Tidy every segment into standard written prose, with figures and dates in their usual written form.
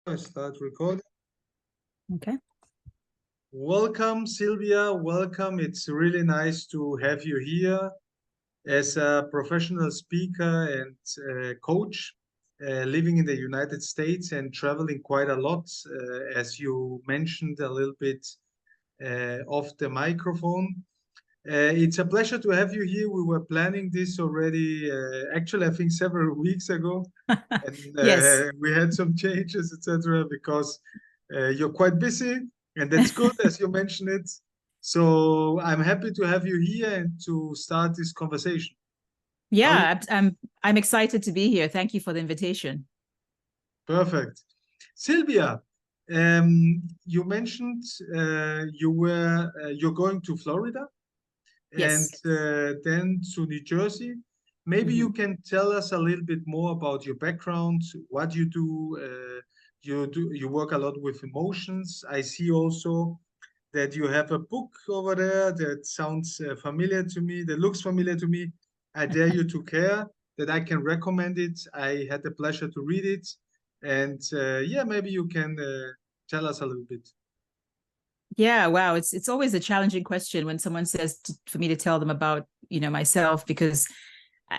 I start recording. Okay. Welcome, Sylvia. Welcome. It's really nice to have you here as a professional speaker and coach, living in the United States and traveling quite a lot, as you mentioned a little bit off the microphone. It's a pleasure to have you here. We were planning this already, actually, I think several weeks ago, and Yes. we had some changes, etc., because you're quite busy, and that's good, as you mentioned it. So I'm happy to have you here and to start this conversation. Yeah, I'm excited to be here. Thank you for the invitation. Perfect. Sylvia, you mentioned you're going to Florida and Yes. then to New Jersey. Maybe you can tell us a little bit more about your background, what you do. You work a lot with emotions. I see also that you have a book over there that sounds familiar to me, that looks familiar to me. I dare you to care that I can recommend it. I had the pleasure to read it. And yeah, maybe you can tell us a little bit. Yeah, wow. It's always a challenging question when someone says for me to tell them about, myself, because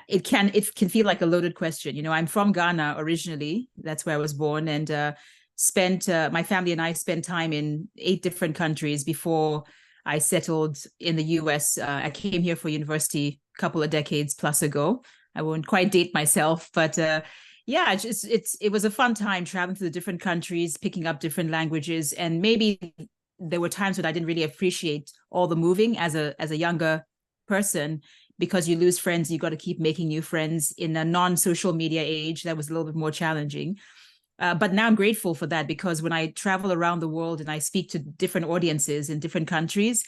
it can feel like a loaded question. I'm from Ghana originally. That's where I was born, and spent my family and I spent time in 8 different countries before I settled in the US. I came here for university a couple of decades plus ago. I won't quite date myself, but yeah, it was a fun time traveling to the different countries, picking up different languages, and maybe there were times when I didn't really appreciate all the moving as a younger person, because you lose friends, you got to keep making new friends in a non-social media age. That was a little bit more challenging. But now I'm grateful for that, because when I travel around the world and I speak to different audiences in different countries,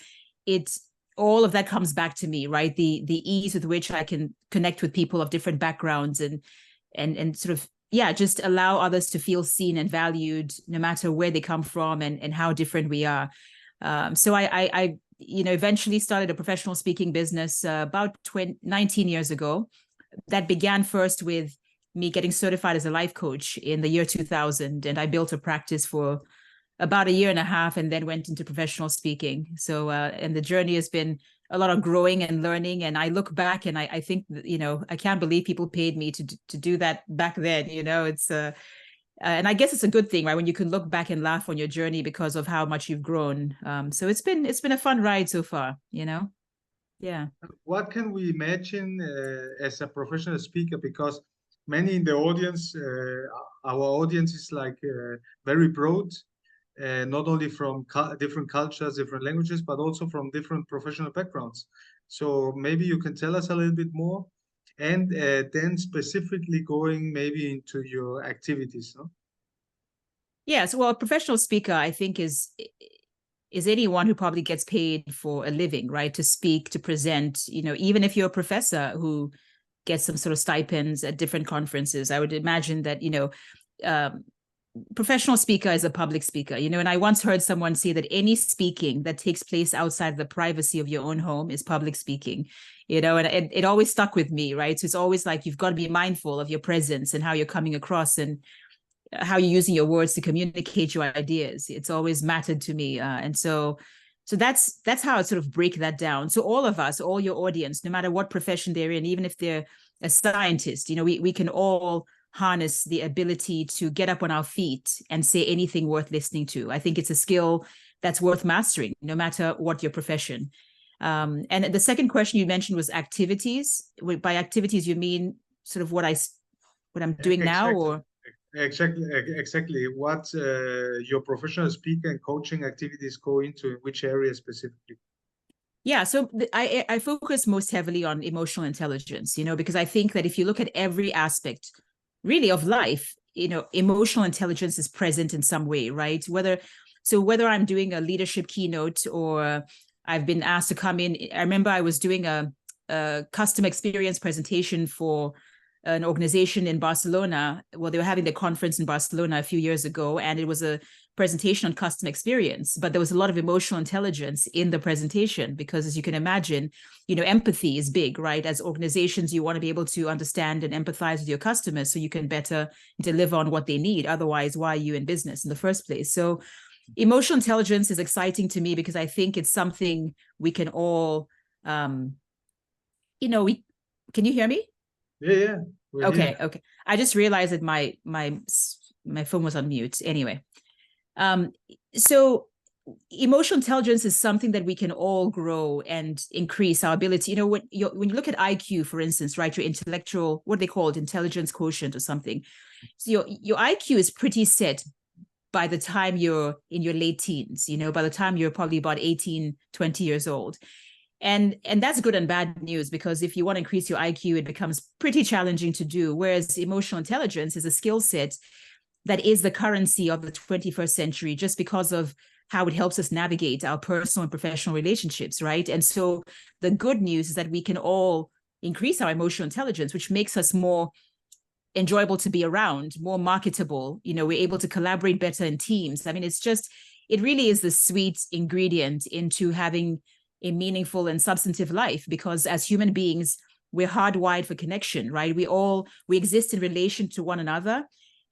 all of that comes back to me, right? The ease with which I can connect with people of different backgrounds and sort of, yeah, just allow others to feel seen and valued, no matter where they come from and how different we are. So I eventually started a professional speaking business about 19 years ago. That began first with me getting certified as a life coach in the year 2000. And I built a practice for about a year and a half, and then went into professional speaking. So, and the journey has been a lot of growing and learning. And I look back and I think, I can't believe people paid me to do that back then. It's and I guess it's a good thing, right? When you can look back and laugh on your journey because of how much you've grown. So it's been a fun ride so far, Yeah. What can we imagine as a professional speaker? Because many in the audience, our audience is like very broad, not only from different cultures, different languages, but also from different professional backgrounds. So maybe you can tell us a little bit more, and then specifically going maybe into your activities, no? Yeah. So, well, a professional speaker, I think, is anyone who probably gets paid for a living, right? To speak, to present, even if you're a professor who gets some sort of stipends at different conferences, I would imagine that, professional speaker is a public speaker, and I once heard someone say that any speaking that takes place outside the privacy of your own home is public speaking, and it always stuck with me, right? So it's always like, you've got to be mindful of your presence and how you're coming across and how you're using your words to communicate your ideas. It's always mattered to me. And so that's how I sort of break that down. So all of us, all your audience, no matter what profession they're in, even if they're a scientist, we can all harness the ability to get up on our feet and say anything worth listening to. I think it's a skill that's worth mastering, no matter what your profession. And the second question you mentioned was activities. By activities, you mean sort of what I'm doing now, or? Exactly. What your professional speaker and coaching activities go into, in which area specifically? Yeah, so I focus most heavily on emotional intelligence, because I think that if you look at every aspect really of life, emotional intelligence is present in some way, right? Whether I'm doing a leadership keynote, or I've been asked to come in. I remember I was doing a customer experience presentation for an organization in Barcelona. Well, they were having their conference in Barcelona a few years ago, and it was a presentation on customer experience, but there was a lot of emotional intelligence in the presentation because, as you can imagine, empathy is big, right? As organizations, you want to be able to understand and empathize with your customers so you can better deliver on what they need. Otherwise, why are you in business in the first place? So emotional intelligence is exciting to me because I think it's something we can all, can you hear me? Yeah, Okay. I just realized that my phone was on mute. Anyway, so emotional intelligence is something that we can all grow and increase our ability. When you look at IQ, for instance, right, your intellectual, what they call it, intelligence quotient or something. So your IQ is pretty set by the time you're in your late teens, by the time you're probably about 18, 20 years old. And that's good and bad news, because if you want to increase your IQ, it becomes pretty challenging to do. Whereas emotional intelligence is a skill set that is the currency of the 21st century, just because of how it helps us navigate our personal and professional relationships, right? And so the good news is that we can all increase our emotional intelligence, which makes us more enjoyable to be around, more marketable. We're able to collaborate better in teams. I mean, it really is the sweet ingredient into having a meaningful and substantive life, because as human beings, we're hardwired for connection, right? We exist in relation to one another,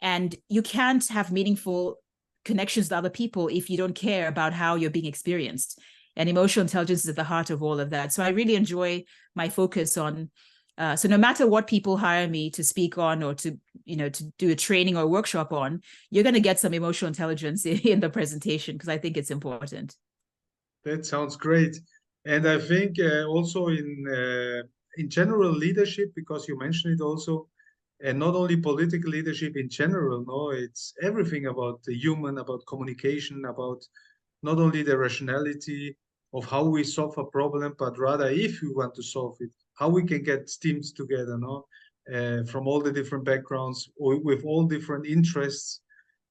and you can't have meaningful connections with other people if you don't care about how you're being experienced. And emotional intelligence is at the heart of all of that. So I really enjoy my focus on, so no matter what people hire me to speak on or to do a training or a workshop on, you're going to get some emotional intelligence in the presentation, because I think it's important. that sounds great. And I think also in general leadership, because you mentioned it also, and not only political leadership in general, no, it's everything about the human, about communication, about not only the rationality of how we solve a problem, but rather if we want to solve it, how we can get teams together, no, from all the different backgrounds, with all different interests,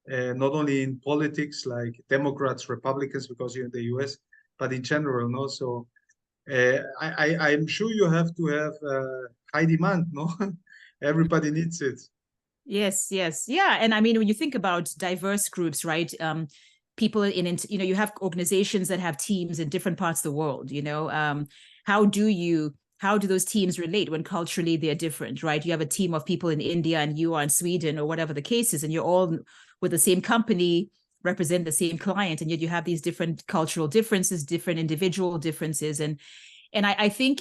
not only in politics like Democrats, Republicans, because you're in the US, but in general, no. So I'm sure you have to have high demand, no. Everybody needs it. Yes, yeah. And I mean, when you think about diverse groups, right? People you have organizations that have teams in different parts of the world. How do those teams relate when culturally they're different, right? You have a team of people in India and you are in Sweden or whatever the case is, and you're all with the same company, represent the same client, and yet you have these different cultural differences, different individual differences. And I think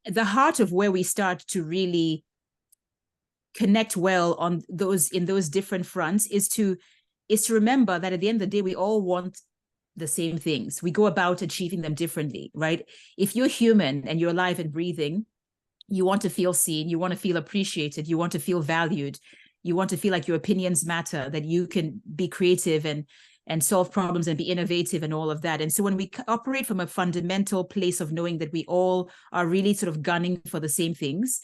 the heart of where we start to really connect well on in those different fronts is to remember that at the end of the day, we all want the same things. We go about achieving them differently, right? If you're human and you're alive and breathing, you want to feel seen, you want to feel appreciated, you want to feel valued, you want to feel like your opinions matter, that you can be creative and solve problems and be innovative and all of that. And so when we operate from a fundamental place of knowing that we all are really sort of gunning for the same things,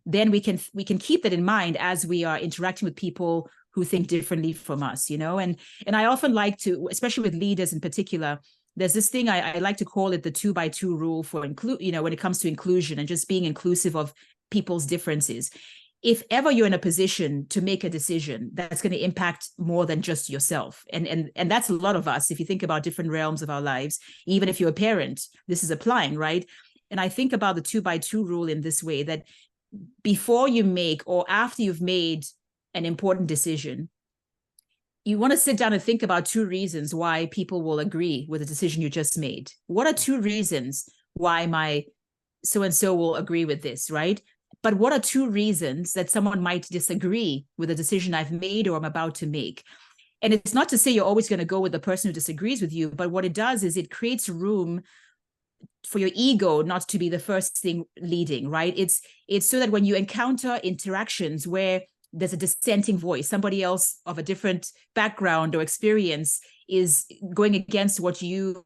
then we can keep that in mind as we are interacting with people who think differently from us, and I often like to, especially with leaders in particular, there's this thing I like to call it the 2x2 rule for when it comes to inclusion and just being inclusive of people's differences. If ever you're in a position to make a decision that's going to impact more than just yourself, and that's a lot of us, if you think about different realms of our lives, even if you're a parent, this is applying, right? And I think about the 2x2 rule in this way, that before you make or after you've made an important decision, you want to sit down and think about 2 reasons why people will agree with the decision you just made. What are 2 reasons why my so-and-so will agree with this, right? But what are 2 reasons that someone might disagree with the decision I've made or I'm about to make? And it's not to say you're always going to go with the person who disagrees with you, but what it does is it creates room for your ego not to be the first thing leading, right? It's so that when you encounter interactions where there's a dissenting voice, somebody else of a different background or experience is going against what you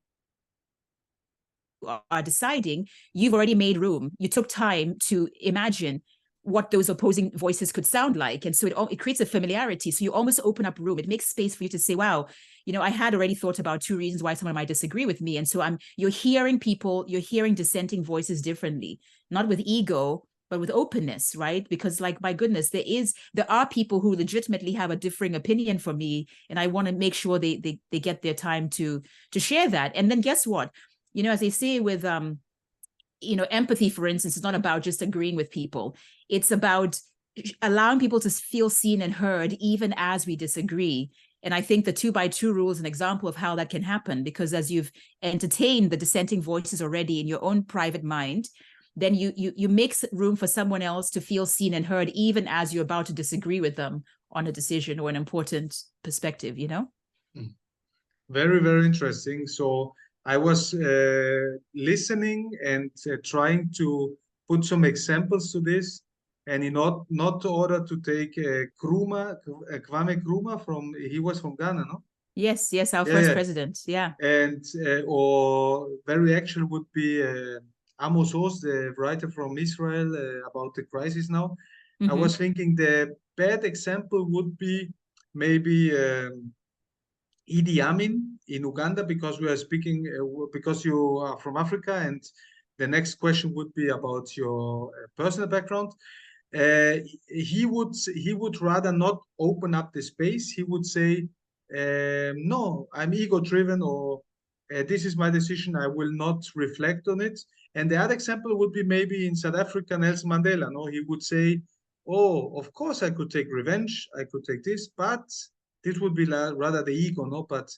are deciding, you've already made room. You took time to imagine what those opposing voices could sound like. And so it creates a familiarity. So you almost open up room. It makes space for you to say, wow, I had already thought about 2 reasons why someone might disagree with me. And so you're hearing dissenting voices differently, not with ego, but with openness, right? Because like, my goodness, there are people who legitimately have a differing opinion from me, and I want to make sure they get their time to share that. And then guess what? You know, as they say with empathy, for instance, it's not about just agreeing with people. It's about allowing people to feel seen and heard, even as we disagree. And I think the 2x2 rule is an example of how that can happen, because as you've entertained the dissenting voices already in your own private mind, then you make room for someone else to feel seen and heard, even as you're about to disagree with them on a decision or an important perspective, you know? Very, very interesting. So I was listening and trying to put some examples to this. And in not order to take Kwame Nkrumah he was from Ghana, no? Yes, our Yeah, first yeah. president, yeah. And or very actual would be Amos Oz, the writer from Israel about the crisis now. I was thinking the bad example would be maybe Idi Amin in Uganda, because we are speaking, because you are from Africa, and the next question would be about your personal background. He would rather not open up the space. He would say, no, I'm ego driven, or this is my decision, I will not reflect on it. And the other example would be maybe in South Africa, Nelson Mandela. No, he would say, oh, of course I could take revenge, I could take this, but this would be rather the ego, no? But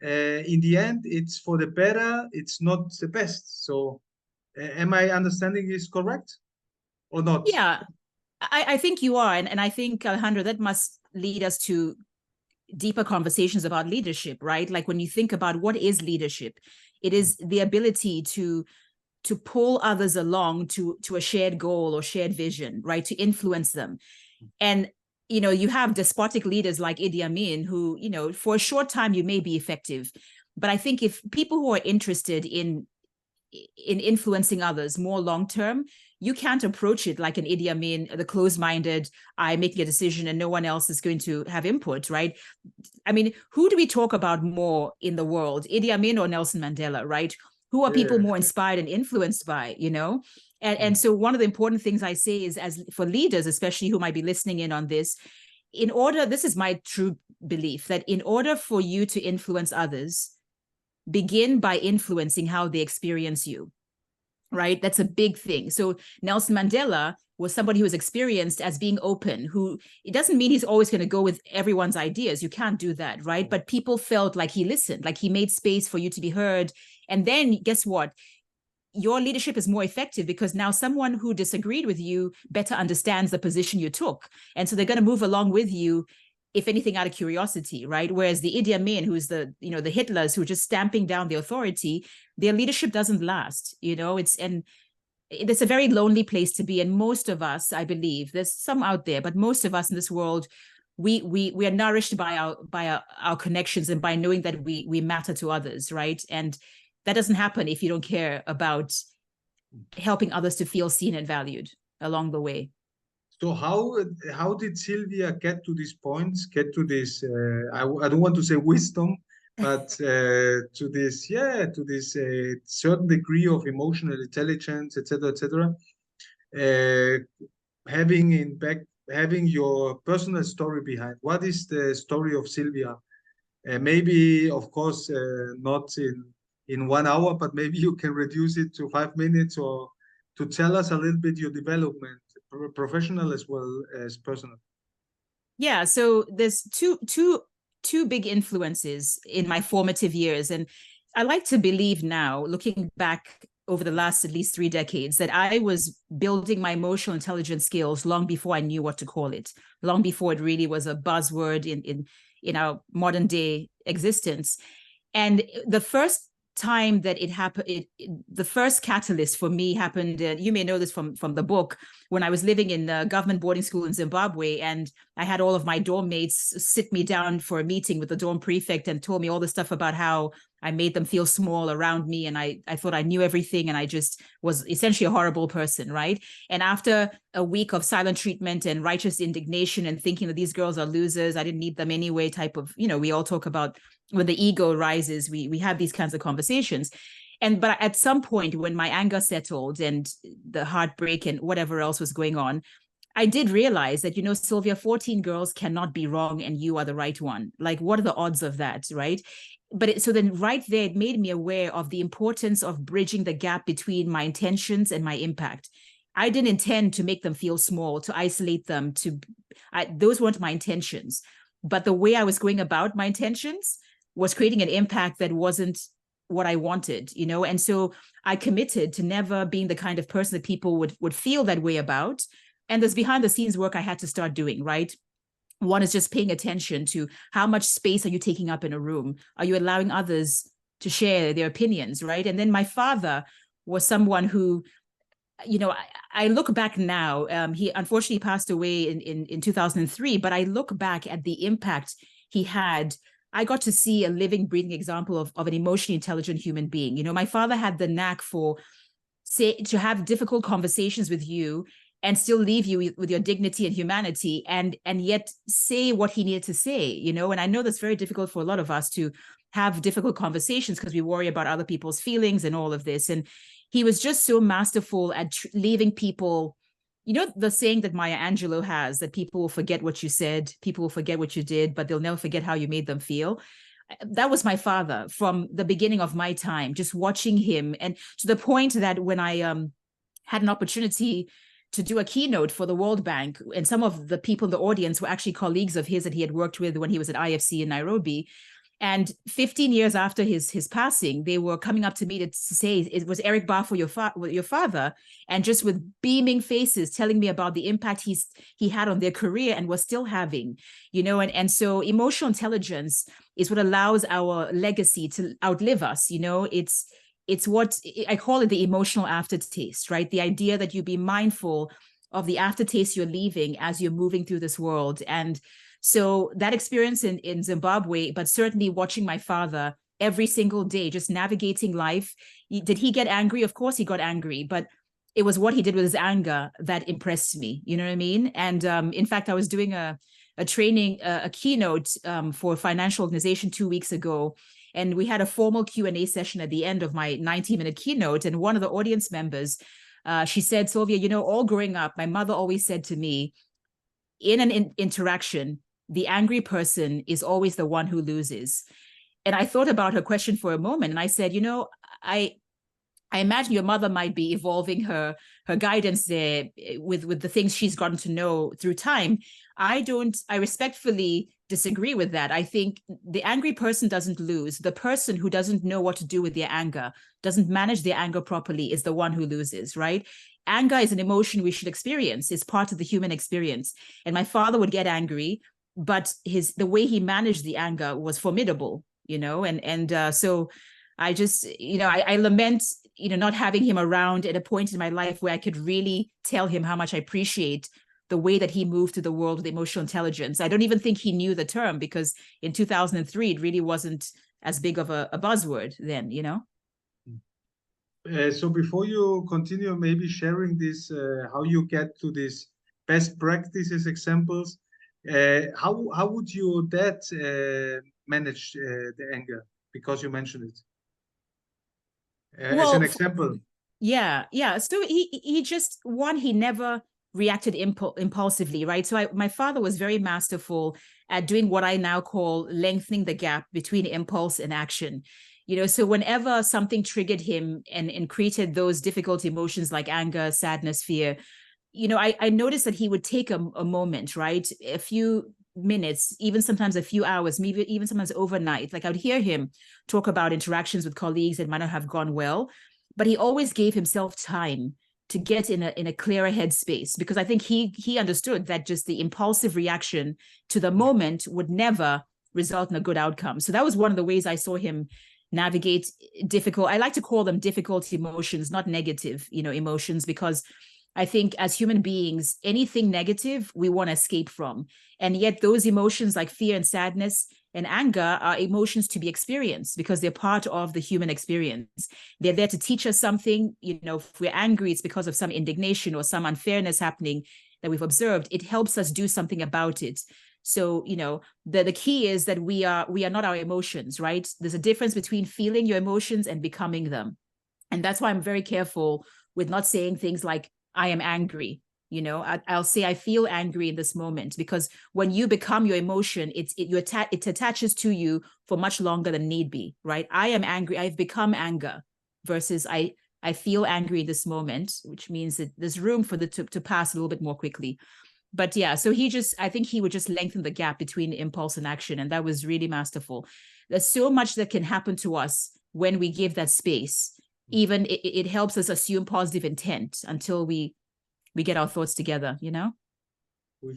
in the end, it's for the better, it's not the best. So am I understanding this correct or not? Yeah, I think you are. And I think, Alejandro, that must lead us to deeper conversations about leadership, right? Like, when you think about what is leadership, it is the ability to pull others along to a shared goal or shared vision, right? To influence them. And you have despotic leaders like Idi Amin, who, for a short time you may be effective. But I think if people who are interested in influencing others more long term, you can't approach it like an Idi Amin, the closed-minded, I'm making a decision and no one else is going to have input, right? I mean, who do we talk about more in the world, Idi Amin or Nelson Mandela, right? Who are people more inspired and influenced by, And so one of the important things I say is, as for leaders, especially who might be listening in on this, this is my true belief, that in order for you to influence others, begin by influencing how they experience you, right? That's a big thing. So Nelson Mandela was somebody who was experienced as being open, who, it doesn't mean he's always going to go with everyone's ideas. You can't do that, right? But people felt like he listened, like he made space for you to be heard. And then guess what? Your leadership is more effective because now someone who disagreed with you better understands the position you took. And so they're going to move along with you, if anything, out of curiosity, right? Whereas the Idi Amin, who's the Hitlers who are just stamping down the authority, their leadership doesn't last, it's a very lonely place to be. And most of us, I believe, there's some out there, but most of us in this world, we are nourished by our connections and by knowing that we matter to others, right? And that doesn't happen if you don't care about helping others to feel seen and valued along the way. So how did Sylvia get to this point, get to this, I don't want to say wisdom, but to this certain degree of emotional intelligence, etc., having your personal story behind? What is the story of Sylvia? Maybe, of course, not in 1 hour, but maybe you can reduce it to 5 minutes, or to tell us a little bit your development, professional as well as personal. Yeah, so there's two big influences in my formative years. And I like to believe now, looking back over the last at least 3 decades, that I was building my emotional intelligence skills long before I knew what to call it, long before it really was a buzzword in our modern day existence. And the first time that it happened, the first catalyst for me happened, you may know this from the book, when I was living in a government boarding school in Zimbabwe, and I had all of my dorm mates sit me down for a meeting with the dorm prefect and told me all the stuff about how I made them feel small around me, and I thought I knew everything, and I just was essentially a horrible person, right? And after a week of silent treatment and righteous indignation and thinking that these girls are losers, I didn't need them anyway, type of, we all talk about when the ego rises, we have these kinds of conversations. But at some point when my anger settled and the heartbreak and whatever else was going on, I did realize that, Sylvia, 14 girls cannot be wrong and you are the right one. Like, what are the odds of that, right? So then right there, it made me aware of the importance of bridging the gap between my intentions and my impact. I didn't intend to make them feel small, to isolate them, those weren't my intentions. But the way I was going about my intentions was creating an impact that wasn't what I wanted, And so I committed to never being the kind of person that people would feel that way about. And there's behind the scenes work I had to start doing, right? One is just paying attention to how much space are you taking up in a room? Are you allowing others to share their opinions, right? And then my father was someone who, I look back now, he unfortunately passed away in 2003, but I look back at the impact he had. I got to see a living, breathing example of an emotionally intelligent human being. My father had the knack to have difficult conversations with you and still leave you with your dignity and humanity, and yet say what he needed to say, And I know that's very difficult for a lot of us to have difficult conversations because we worry about other people's feelings and all of this. And he was just so masterful at leaving people, the saying that Maya Angelou has, that people will forget what you said, people will forget what you did, but they'll never forget how you made them feel. That was my father from the beginning of my time, just watching him. And to the point that when I had an opportunity to do a keynote for the World Bank, and some of the people in the audience were actually colleagues of his that he had worked with when he was at IFC in Nairobi. And 15 years after his passing, they were coming up to me to say, it was Eric Baffour, your father, and just with beaming faces telling me about the impact he had on their career and was still having, and so emotional intelligence is what allows our legacy to outlive us. It's what I call it, the emotional aftertaste, right? The idea that you be mindful of the aftertaste you're leaving as you're moving through this world. And so that experience in Zimbabwe, but certainly watching my father every single day, just navigating life. Did he get angry? Of course he got angry, but it was what he did with his anger that impressed me. You know what I mean? And in fact, I was doing a training, a keynote for a financial organization 2 weeks ago. And we had a formal Q&A session at the end of my 90-minute keynote. And one of the audience members, she said, Sylvia, all growing up, my mother always said to me, in an interaction, the angry person is always the one who loses. And I thought about her question for a moment. And I said, I imagine your mother might be evolving her guidance there with the things she's gotten to know through time. I respectfully disagree with that. I think the angry person doesn't lose. The person who doesn't know what to do with their anger, doesn't manage their anger properly, is the one who loses, right? Anger is an emotion we should experience. It's part of the human experience. And my father would get angry, but the way he managed the anger was formidable, so I just, I lament, not having him around at a point in my life where I could really tell him how much I appreciate the way that he moved through the world with emotional intelligence. I don't even think he knew the term, because in 2003, it really wasn't as big of a buzzword then, So before you continue, maybe sharing this, how you get to these best practices examples, how would your dad manage the anger? Because you mentioned it as an example. Yeah. So he just, he never reacted impulsively, right? So my father was very masterful at doing what I now call lengthening the gap between impulse and action. So whenever something triggered him and created those difficult emotions like anger, sadness, fear, I noticed that he would take a moment, right? A few minutes, even sometimes a few hours, maybe even sometimes overnight. Like I would hear him talk about interactions with colleagues that might not have gone well, but he always gave himself time to get in a clearer headspace, because I think he understood that just the impulsive reaction to the moment would never result in a good outcome. So that was one of the ways I saw him navigate I like to call them difficult emotions, not negative, emotions, because I think as human beings, anything negative we want to escape from. And yet those emotions like fear and sadness and anger are emotions to be experienced because they're part of the human experience. They're there to teach us something. If we're angry, it's because of some indignation or some unfairness happening that we've observed. It helps us do something about it. So, the key is that we are not our emotions, right? There's a difference between feeling your emotions and becoming them. And that's why I'm very careful with not saying things like, I am angry. I'll say I feel angry in this moment, because when you become your emotion, it attaches to you for much longer than need be, right? I am angry. I've become anger versus I feel angry in this moment, which means that there's room for to pass a little bit more quickly. But yeah, so I think he would just lengthen the gap between impulse and action. And that was really masterful. There's so much that can happen to us when we give that space. Even it helps us assume positive intent until we get our thoughts together, We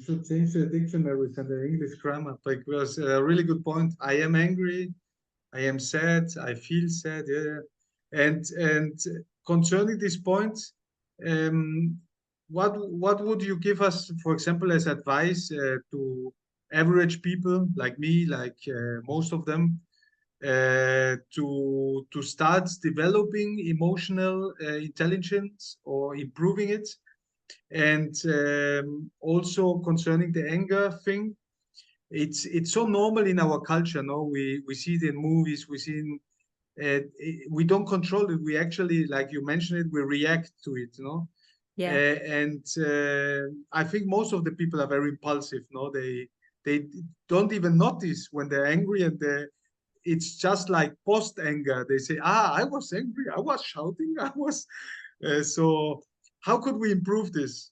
should change the dictionaries and the English grammar, because a really good point. I am angry, I am sad, I feel sad, yeah. And concerning this point, um, what would you give us, for example, as advice to average people like me, like most of them, to start developing emotional intelligence or improving it? And also concerning the anger thing, it's so normal in our culture. No, we see it in movies, we don't control it. We actually, like you mentioned it, we react to it. Yeah. And I think most of the people are very impulsive. No, they don't even notice when they're angry, and it's just like post anger. They say, I was angry, I was shouting, I was. So how could we improve this?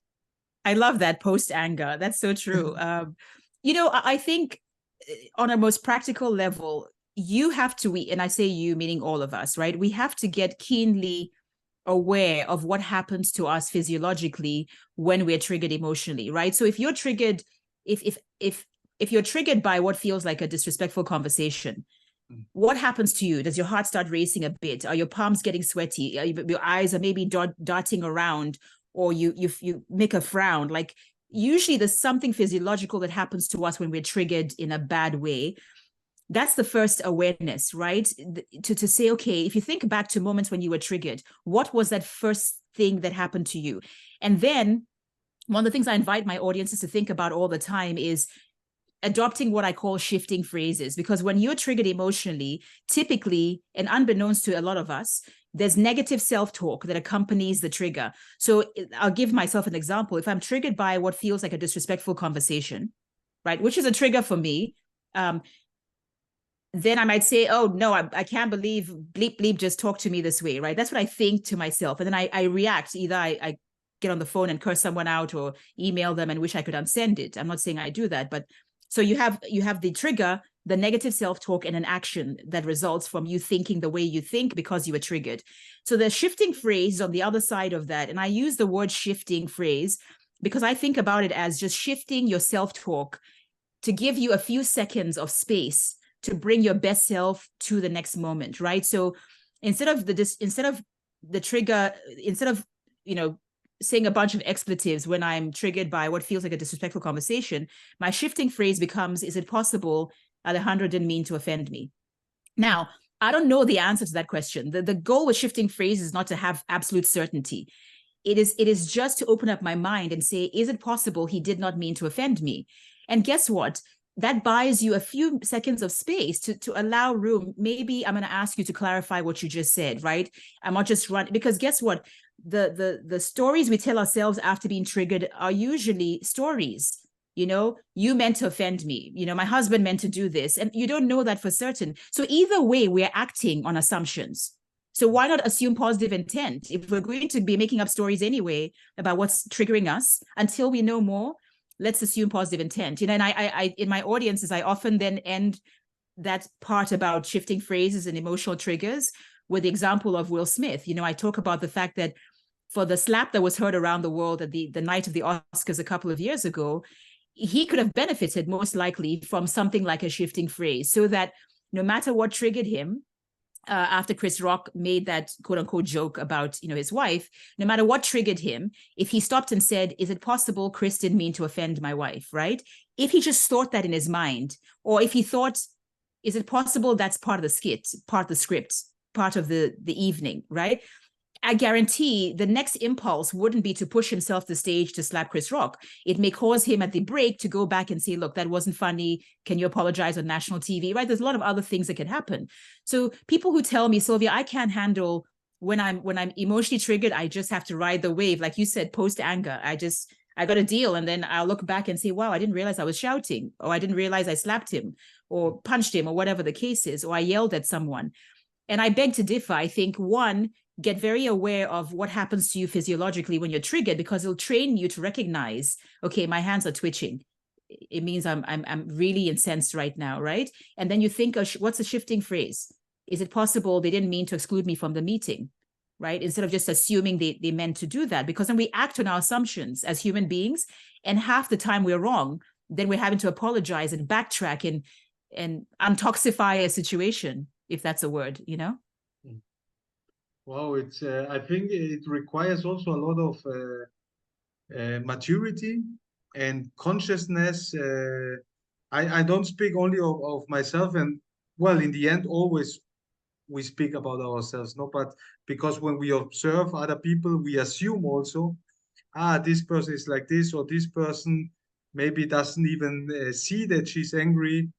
I love that, post anger. That's so true. I think on a most practical level, you have to, and I say you, meaning all of us, right? We have to get keenly aware of what happens to us physiologically when we're triggered emotionally, right? So if you're triggered, if you're triggered by what feels like a disrespectful conversation, what happens to you? Does your heart start racing a bit? Are your palms getting sweaty? Your eyes are maybe darting around, or you make a frown? Like, usually there's something physiological that happens to us when we're triggered in a bad way. That's the first awareness, right? To say, okay, if you think back to moments when you were triggered, what was that first thing that happened to you? And then one of the things I invite my audiences to think about all the time is adopting what I call shifting phrases, because when you're triggered emotionally, typically, and unbeknownst to a lot of us, there's negative self-talk that accompanies the trigger. So I'll give myself an example. If I'm triggered by what feels like a disrespectful conversation, right, which is a trigger for me, then I might say, oh, no, I can't believe bleep, bleep just talked to me this way, right? That's what I think to myself. And then I react. Either I get on the phone and curse someone out, or email them and wish I could unsend it. I'm not saying I do that, but so you have the trigger, the negative self-talk, and an action that results from you thinking the way you think because you were triggered. So the shifting phrase on the other side of that, and I use the word shifting phrase because I think about it as just shifting your self-talk to give you a few seconds of space to bring your best self to the next moment, right? So instead of the trigger, instead of, saying a bunch of expletives when I'm triggered by what feels like a disrespectful conversation, my shifting phrase becomes, is it possible Alejandro didn't mean to offend me? Now, I don't know the answer to that question. The goal with shifting phrase is not to have absolute certainty. It is just to open up my mind and say, is it possible he did not mean to offend me? And guess what? That buys you a few seconds of space to allow room. Maybe I'm going to ask you to clarify what you just said, right? I'm not just running, because guess what? The stories we tell ourselves after being triggered are usually stories. You meant to offend me. My husband meant to do this, and you don't know that for certain. So either way, we're acting on assumptions. So why not assume positive intent? If we're going to be making up stories anyway about what's triggering us until we know more, let's assume positive intent. And I in my audiences, I often then end that part about shifting phrases and emotional triggers with the example of Will Smith. I talk about the fact that for the slap that was heard around the world at the night of the Oscars a couple of years ago, he could have benefited most likely from something like a shifting phrase, so that no matter what triggered him, after Chris Rock made that quote unquote joke about, his wife, no matter what triggered him, if he stopped and said, is it possible Chris didn't mean to offend my wife, right? If he just thought that in his mind, or if he thought, is it possible that's part of the skit, part of the script, part of the evening, right? I guarantee the next impulse wouldn't be to push himself to the stage to slap Chris Rock. It may cause him at the break to go back and say, look, that wasn't funny. Can you apologize on national TV, right? There's a lot of other things that can happen. So people who tell me, Sylvia, I can't handle when I'm emotionally triggered, I just have to ride the wave. Like you said, post anger. I got a deal, and then I'll look back and say, wow, I didn't realize I was shouting, or I didn't realize I slapped him or punched him, or whatever the case is, or I yelled at someone. And I beg to differ. I think, one, get very aware of what happens to you physiologically when you're triggered, because it'll train you to recognize, okay, my hands are twitching. It means I'm really incensed right now, right? And then you think, what's a shifting phrase? Is it possible they didn't mean to exclude me from the meeting, right? Instead of just assuming they meant to do that, because then we act on our assumptions as human beings, and half the time we're wrong. Then we're having to apologize and backtrack and untoxify a situation, if that's a word, you know? Wow, it's I think it requires also a lot of maturity and consciousness. I don't speak only of myself, and well, in the end, always we speak about ourselves, no? But because when we observe other people, we assume also, this person is like this, or this person maybe doesn't even see that she's angry.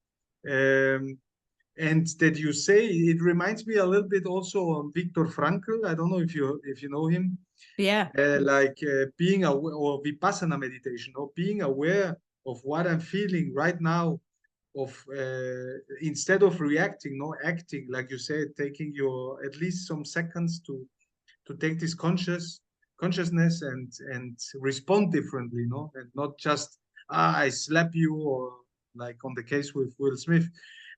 And that you say, it reminds me a little bit also on Viktor Frankl. I don't know if you know him. Yeah. Like being aware, or Vipassana meditation, or being aware of what I'm feeling right now, of instead of reacting, no, acting, like you said, taking your at least some seconds to take this consciousness and respond differently, no, and not just I slap you, or like on the case with Will Smith.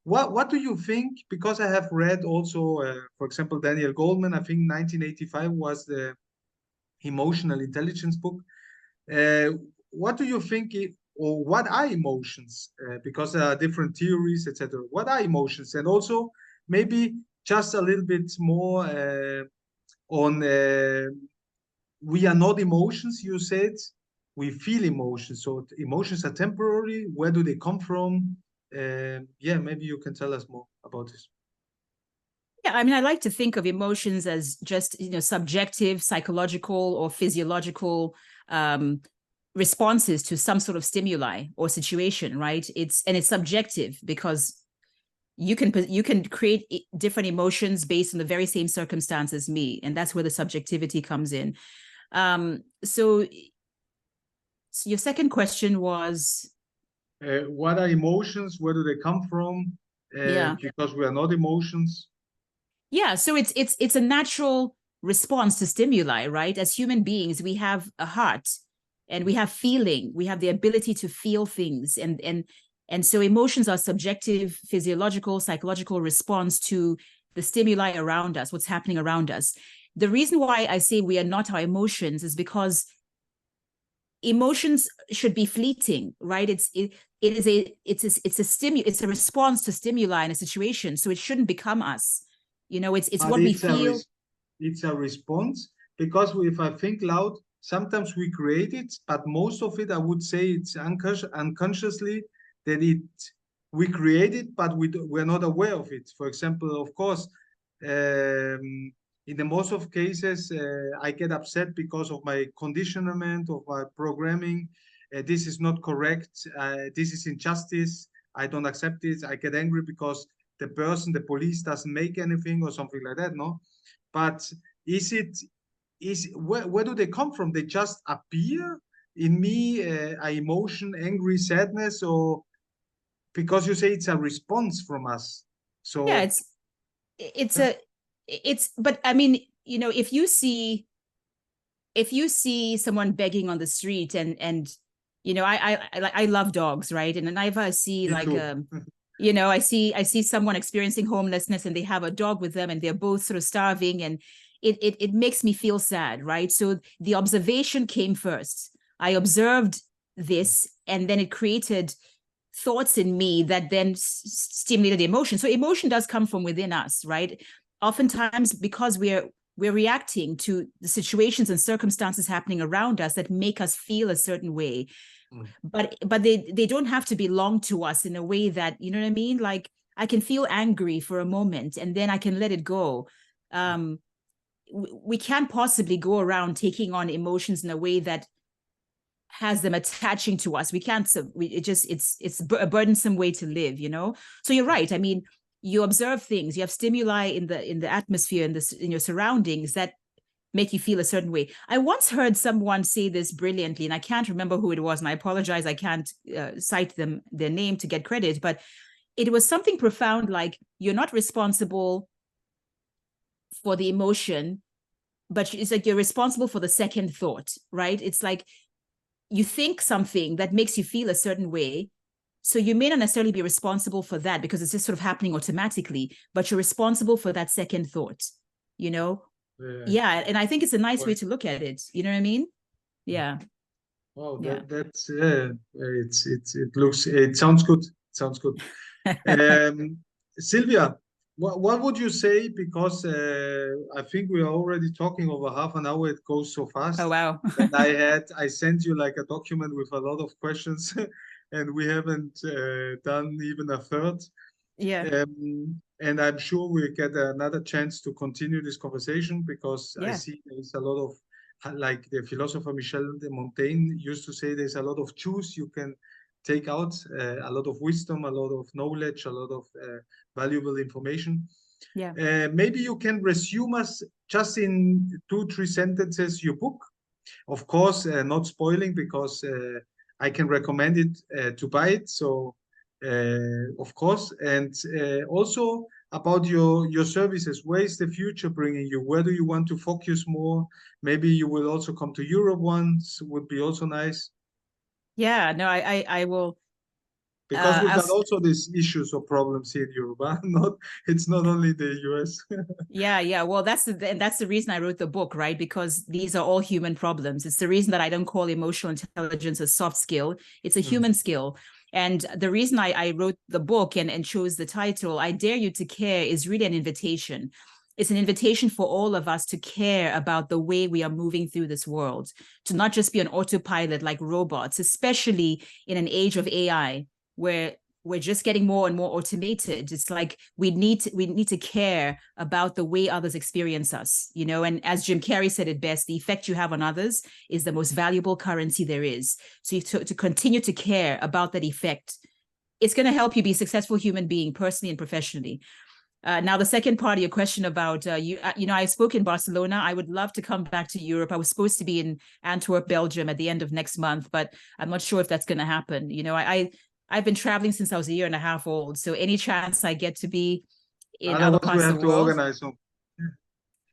What do you think? Because I have read also, for example, Daniel Goleman. I think 1985 was the emotional intelligence book. What do you think, or what are emotions? Because there are different theories, etc. What are emotions? And also maybe just a little bit more on we are not emotions. You said we feel emotions. So emotions are temporary. Where do they come from? Yeah, maybe you can tell us more about this. Yeah, I mean, I like to think of emotions as just, subjective, psychological, or physiological responses to some sort of stimuli or situation, right? It's subjective, because you can create different emotions based on the very same circumstance as me, and that's where the subjectivity comes in. So your second question was, what are emotions? Where do they come from? Yeah. Because we are not emotions. Yeah, so it's a natural response to stimuli, right? As human beings, we have a heart, and we have feeling. We have the ability to feel things, and so emotions are subjective, physiological, psychological response to the stimuli around us, what's happening around us. The reason why I say we are not our emotions is because emotions should be fleeting, right? It's a response to stimuli in a situation, so it shouldn't become us. It's what we feel. It's a response, because if I think loud, sometimes we create it, but most of it, I would say, it's unconsciously that we create it, but we're not aware of it. For example, of course, in the most of cases, I get upset because of my conditionment, of my programming. This is not correct. This is injustice. I don't accept this. I get angry because the police doesn't make anything, or something like that, no? But where do they come from? They just appear in me, a emotion, angry, sadness, or because you say it's a response from us? So yeah, but I mean, if you see someone begging on the street, and I love dogs, right? And whenever I see I see someone experiencing homelessness, and they have a dog with them, and they're both sort of starving, and it makes me feel sad, right? So the observation came first. I observed this, and then it created thoughts in me that then stimulated the emotion. So emotion does come from within us, right? Oftentimes, because we're reacting to the situations and circumstances happening around us that make us feel a certain way. But they don't have to belong to us in a way that, you know what I mean? Like, I can feel angry for a moment, and then I can let it go. We can't possibly go around taking on emotions in a way that has them attaching to us. We can't. It's a burdensome way to live. So you're right. I mean, you observe things, you have stimuli in the atmosphere, in your surroundings that make you feel a certain way. I once heard someone say this brilliantly, and I can't remember who it was, and I apologize, I can't cite their name to get credit, but it was something profound, like, you're not responsible for the emotion, but it's like you're responsible for the second thought, right? It's like you think something that makes you feel a certain way, so you may not necessarily be responsible for that because it's just sort of happening automatically, but you're responsible for that second thought, you know? Yeah, and I think it's a nice way to look at it. You know what I mean? Yeah. Oh, Yeah. that's it sounds good. It sounds good. Sylvia, what would you say? Because I think we are already talking over half an hour. It goes so fast. Oh, wow. And I sent you like a document with a lot of questions, and we haven't done even a third. Yeah. And I'm sure we'll get another chance to continue this conversation because I Yeah. see there's a lot of, like the philosopher Michel de Montaigne used to say, there's a lot of juice you can take out, a lot of wisdom, a lot of knowledge, a lot of valuable information. Yeah. Maybe you can resume us just in 2-3 sentences your book. Of course, not spoiling because I can recommend it to buy it. So, of course, and also about your services. Where is the future bringing you? Where do you want to focus more? Maybe you will also come to Europe once. Would be also nice. Yeah. No, I will. Because we got also these issues or problems here in Europe. Huh? It's not only the US. Yeah. Well, that's the reason I wrote the book, right? Because these are all human problems. It's the reason that I don't call emotional intelligence a soft skill. It's a human skill. And the reason I wrote the book and chose the title, I Dare You to Care, is really an invitation. It's an invitation for all of us to care about the way we are moving through this world, to not just be on autopilot like robots, especially in an age of AI, where we're just getting more and more automated. It's like we need to care about the way others experience us, you know. And as Jim Carrey said it best, the effect you have on others is the most valuable currency there is. So to continue to care about that effect, it's going to help you be a successful human being, personally and professionally. Now, the second part of your question about I spoke in Barcelona. I would love to come back to Europe. I was supposed to be in Antwerp, Belgium at the end of next month, but I'm not sure if that's going to happen. You know, I've been traveling since I was 1.5 years old. So any chance I get to be in other parts of the world. Organize some.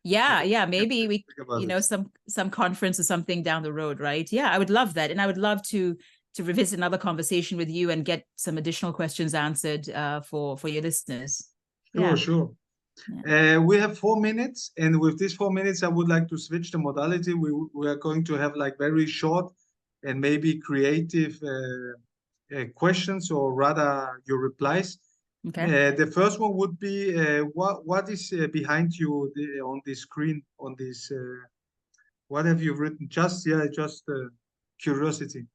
Yeah, maybe we, some conference or something down the road, right? Yeah, I would love that. And I would love to revisit another conversation with you and get some additional questions answered for your listeners. Sure. Yeah. We have 4 minutes, and with these 4 minutes, I would like to switch the modality. We are going to have like very short and maybe creative questions, or rather your replies. Okay. The first one would be what is behind you on the screen on this? What have you written? Just curiosity.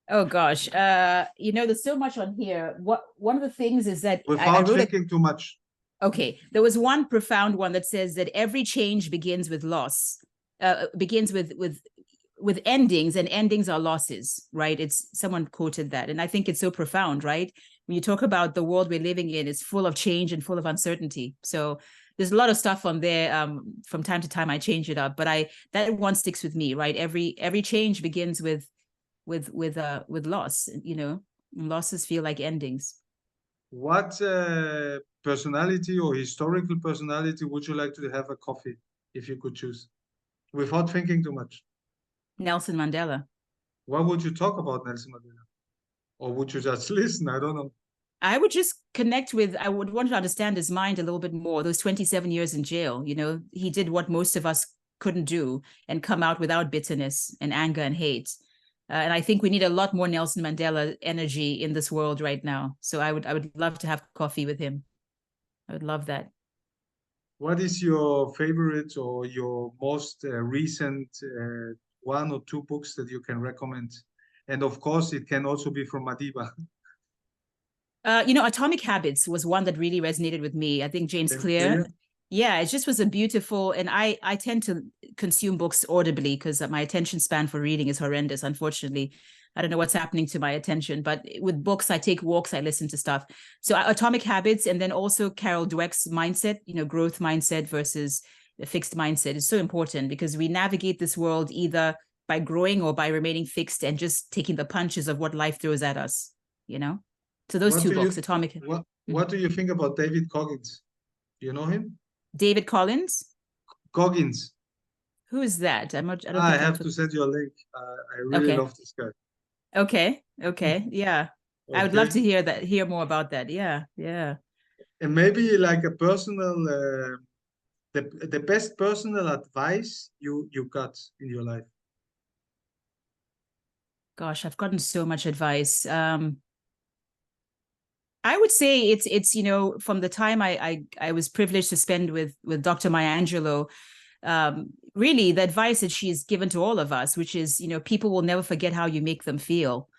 Oh gosh, there's so much on here. One of the things is that without thinking too much. Okay, there was one profound one that says that every change begins with loss, begins with endings, and endings are losses, right? It's someone quoted that, and I think it's so profound, right? When you talk about the world we're living in, it's full of change and full of uncertainty. So there's a lot of stuff on there. From time to time, I change it up, but that one sticks with me, right? Every change begins with loss. You know, losses feel like endings. What personality or historical personality would you like to have a coffee if you could choose, without thinking too much? Nelson Mandela. What would you talk about Nelson Mandela? Or would you just listen? I don't know. I would just I would want to understand his mind a little bit more. Those 27 years in jail, you know, he did what most of us couldn't do and come out without bitterness and anger and hate. And I think we need a lot more Nelson Mandela energy in this world right now. So I would love to have coffee with him. I would love that. What is your favorite or your most recent 1 or 2 books that you can recommend? And of course, it can also be from Madiba. Atomic Habits was one that really resonated with me. I think James Clear. Yeah, it just was a beautiful, and I tend to consume books audibly because my attention span for reading is horrendous, unfortunately. I don't know what's happening to my attention. But with books, I take walks, I listen to stuff. So Atomic Habits, and then also Carol Dweck's mindset, growth mindset versus the fixed mindset is so important, because we navigate this world either by growing or by remaining fixed and just taking the punches of what life throws at us, So those two books, Atomic. What do you think about David Goggins? Do you know him? David Collins? Goggins. Who is that? I don't think I have to send you a link. I really love this guy. Okay. Yeah. Okay. I would love to hear more about that. Yeah. And maybe like a personal, the best personal advice you got in your life. Gosh, I've gotten so much advice. I would say it's from the time I was privileged to spend with Dr. Maya Angelou, really the advice that she's given to all of us, which is, people will never forget how you make them feel.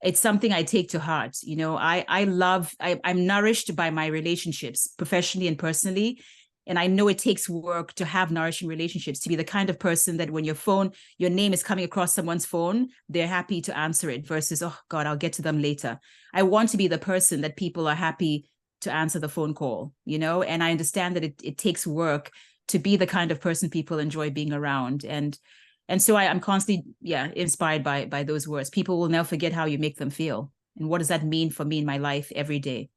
It's something I take to heart. I'm nourished by my relationships, professionally and personally. And I know it takes work to have nourishing relationships, to be the kind of person that when your name is coming across someone's phone, they're happy to answer it versus, oh God, I'll get to them later. I want to be the person that people are happy to answer the phone call, and I understand that it takes work to be the kind of person people enjoy being around. And so I'm constantly, inspired by those words. People will never forget how you make them feel. And what does that mean for me in my life every day?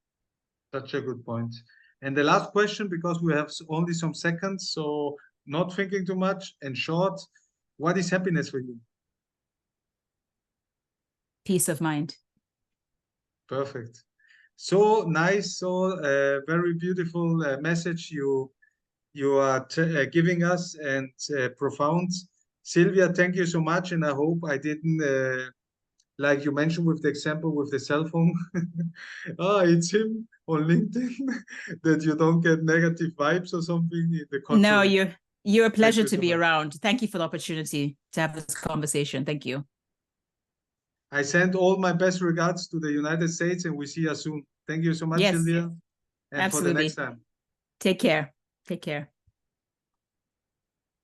Such a good point. And the last question, because we have only some seconds, so not thinking too much and short, what is happiness for you? Peace of mind. Perfect. So nice. So very beautiful message you are giving us, and profound. Sylvia, thank you so much. And I hope I didn't, like you mentioned with the example with the cell phone, it's him on LinkedIn, that you don't get negative vibes or something. In the contrary. No, you're a pleasure to be around. Thank you for the opportunity to have this conversation. Thank you. I send all my best regards to the United States, and we see you soon. Thank you so much, Sylvia. And absolutely. for the next time. Take care.